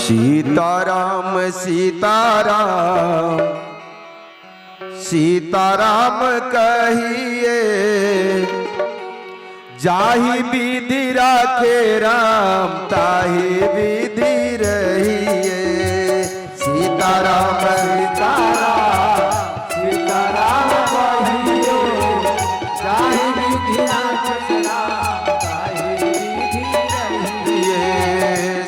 सीताराम सीताराम सीताराम कहिए, जाहि विधि राखे राम ताहि विधि रहिए। सीताराम सीताराम सीताराम कहिए, जाहि विधि राखे राम ताहि विधि रहिए।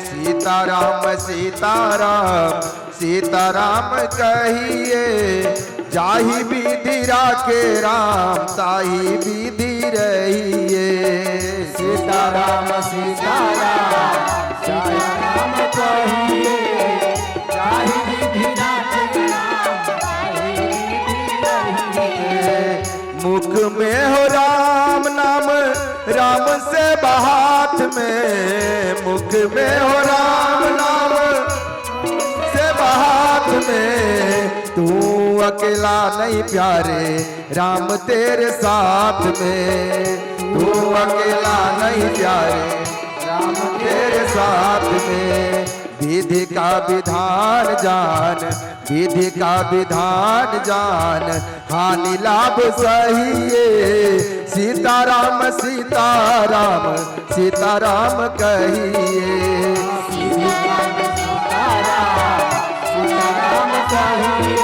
सीताराम सीताराम सीताराम कहिए, जाहि विधि राखे राम ताहि विधि रहिए। सीताराम सीताराम सीताराम कहिए, जाहि विधि राखे राम ताहि विधि रहिए। मुख में हो राम नाम राम से बहात में, मुख में हो राम नाम से बहात में। तू अकेला नहीं प्यारे राम तेरे साथ में, तू अकेला नहीं प्यारे राम तेरे साथ में। विधि का विधान जान, विधि का विधान जान, हानि लाभ सहिए। सीताराम सीताराम सीताराम कहिए, सीताराम सीताराम कहिए।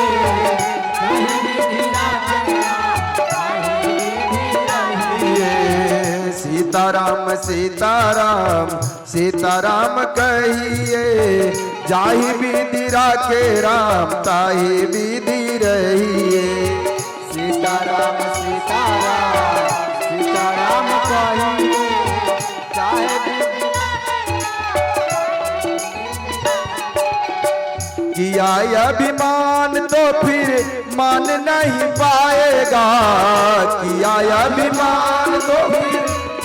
सीताराम सीताराम सीताराम कहिए, जाहि विधि राखे राम ताहि विधि रहिए। सीताराम सीताराम सीताराम कहिए, चाहे किया अभिमान तो फिर मान नहीं पाएगा, किया अभिमान तो फिर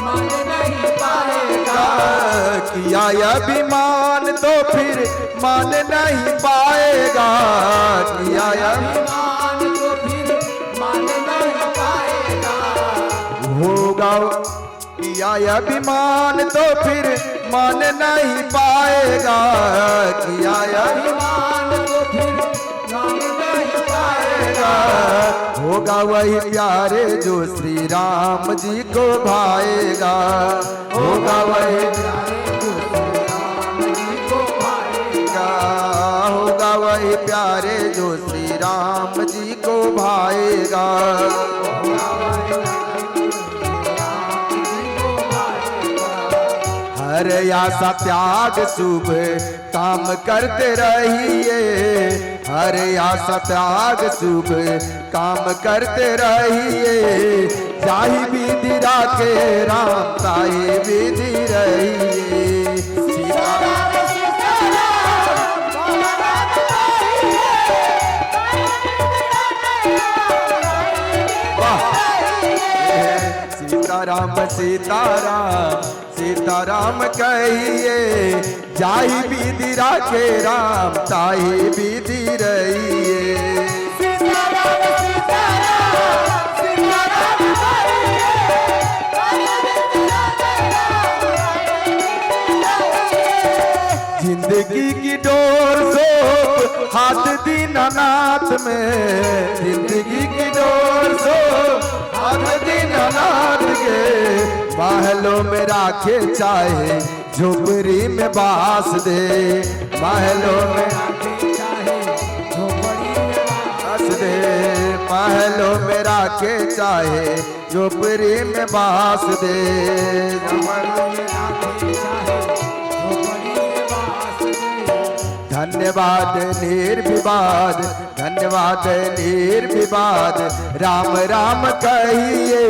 मान नहीं पाएगा। किया अभिमान तो फिर मान नहीं पाएगा, किया अभिमान तो फिर मान नहीं पाएगा। होगा किया अभिमान तो फिर मान नहीं पाएगा, किया अभिमान तो फिर मान नहीं पाएगा। होगा वही प्यारे जो श्री राम जी को भाएगा, होगा वही प्यारे जो श्री राम जी को भाएगा। होगा वही प्यारे जो श्री राम जी को भाएगा। हर आशा त्याग शुभ काम करते रहिए, हर आशा त्याग शुभ काम करते रहिए। जाहि विधि राखे राम ताहि विधि रहिए। सीताराम सीताराम सीताराम सीताराम कहिए, जाहि विधि राखे राम ताहि विधि रहिए। सीताराम सीताराम सीताराम कहिए, जिंदगी की डोर सो हाथ दीनानाथ में, जिंदगी की डोर सो हाथ दीनानाथ के। महलों में राखे चाहे झोपड़ी में बास दे, महलों में राखे चाहे झोपड़ी में बास दे। महलों में राखे चाहे झोपड़ी में बास दे, महलों में राखे चाहे झोपड़ी में बास दे। धन्यवाद निर्विवाद धन्यवाद निर्विवाद राम राम कहिए,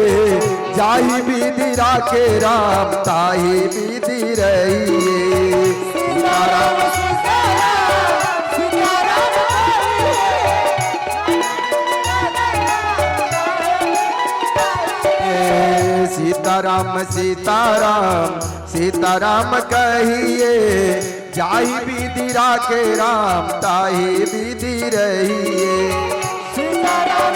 जाहि विधि राखे राम ताहि विधि रहिए। सीताराम सीताराम सीताराम सीताराम कहिए, जाहि विधि राखे राम ताहि विधि रहिए। सीताराम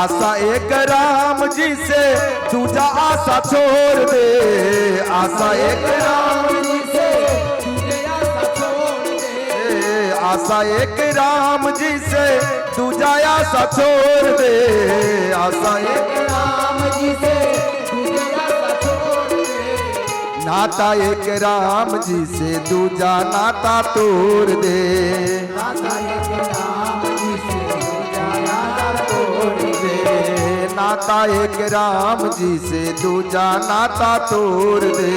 आशा एक राम जी से दूजा आशा छोड़ दे, आशा एक राम जी से दूजा आशा छोड़ दे, आशा एक राम जी से दूजा आशा छोड़ दे, आशा एक राम जी से दूजा आशा छोड़ दे, नाता एक राम जी से दूजा नाता तोड़ दे, नाता एक राम जी से दूजा नाता तोड़ दे, नाता एक राम जी से दूजा नाता तोड़ दे,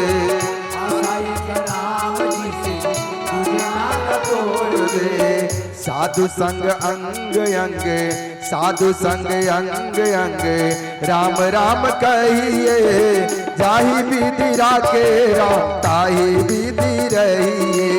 नाता एक राम जी से दूजा नाता तोड़ दे। साधु संग अंग अंग, साधु संग अंग अंग, राम राम कहिए, जाहि विधि राखे राम ताहि विधि रहिए।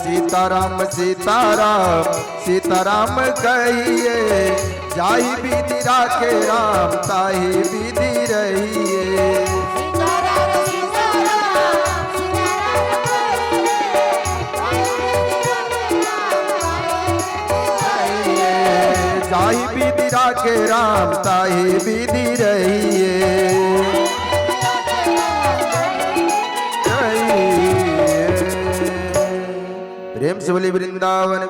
सीताराम सीताराम सीताराम कहिए, जाहि विधि राखे राम ताहि विधि रहिए। जाहि विधि राखे राम ताहि विधि रहिए। प्रेम से बोली वृंदावन।